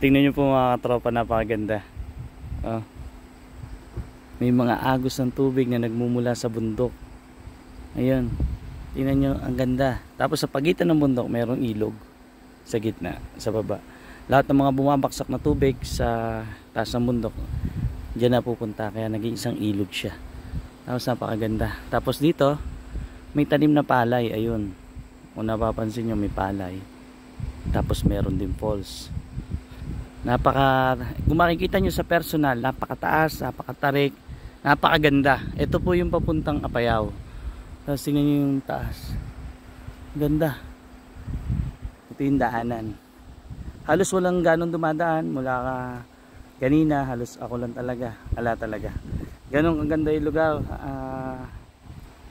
Tingnan nyo po mga katropa, napakaganda. Oh. May mga agos ng tubig na nagmumula sa bundok. Ayun. Tingnan nyo, ang ganda. Tapos sa pagitan ng bundok, mayroong ilog sa gitna, sa baba. Lahat ng mga bumabaksak na tubig sa taas ng bundok, diyan na pupunta. Kaya naging isang ilog siya. Tapos napakaganda. Tapos dito, may tanim na palay. Ayun. Kung napapansin nyo, may palay. Tapos meron din falls. Kung makikita nyo sa personal, napakataas, napakatarik, napakaganda. Ito po yung papuntang Apayao. Tapos tingnan nyo yung taas. Ganda. Ito yung daanan. Halos walang ganon dumadaan. Mula kanina, halos ako lang talaga. Ala talaga. Ganon ang ganda yung lugar.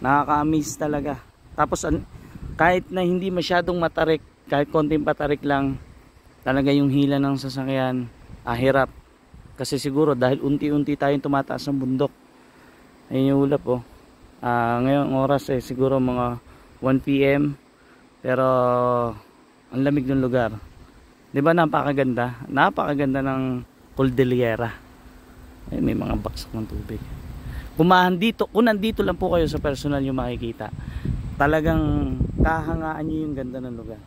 Nakaka-amaze talaga. Tapos kahit na hindi masyadong matarik, kahit konting patarik lang, talaga yung hila ng sasakyan, hirap. Kasi siguro dahil unti-unti tayong tumataas ng bundok. Ayun yung ulap oh. Ngayong oras siguro mga 1 PM. Pero ang lamig ng lugar. 'Di ba napakaganda? Napakaganda ng Cordillera. May mga baksak ng tubig. Kung nandito lang po kayo sa personal yung makikita, talagang kahangaan niyo yung ganda ng lugar.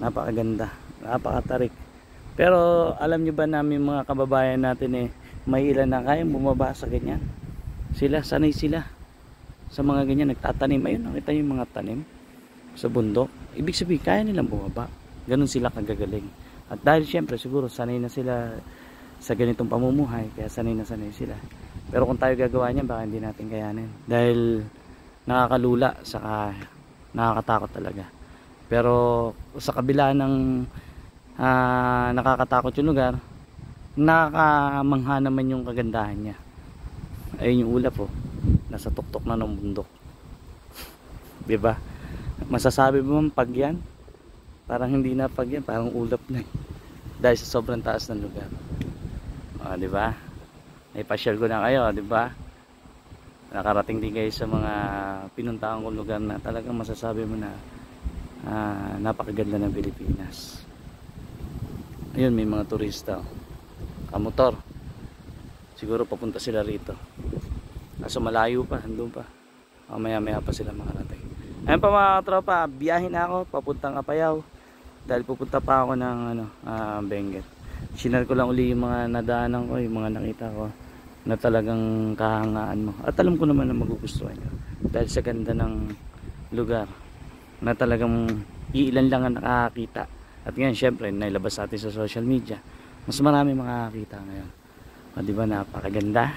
Napakaganda, napakatarik. Pero alam nyo ba namin mga kababayan natin may ilan na kayang bumaba sa ganyan. Sanay sila sa mga ganyan, nagtatanim. Ayun, nakita nyo yung mga tanim sa bundok. Ibig sabihin, kaya nilang bumaba. Ganun sila kagagaling. At dahil syempre siguro sanay na sila sa ganitong pamumuhay, kaya sanay na sanay sila. Pero kung tayo gagawa niyan, baka hindi natin kayanin. Dahil nakakalula, saka nakakatakot talaga. Pero sa kabila ng nakakatakot yung lugar, nakakamangha naman yung kagandahan niya. Ayun yung ulap oh, nasa tuktok na ng bundok. Diba? Masasabi mo pag yan? Parang hindi na pag yan, parang ulap na dahil sa sobrang taas ng lugar. Diba? Naipasyal ko na kayo, diba? Nakarating din kayo sa mga pinuntahan kong lugar na talagang masasabi mo na napakaganda ng Pilipinas. Ayun, may mga turista kamotor, siguro papunta sila rito, kaso malayo pa, andun pa, maya maya pa sila makarating. Ayun pa mga tropa, biyahin na ako papuntang Apayao dahil pupunta pa ako ng Benguet. Sinare ko lang uli yung mga nadaanan ko, yung mga nakita ko na talagang kahangaan mo, at alam ko naman na magugustuhan nyo dahil sa ganda ng lugar na talagang iilan lang ang nakakita. At ngayon syempre nailabas natin sa social media, mas marami makakakita ngayon. Diba napakaganda.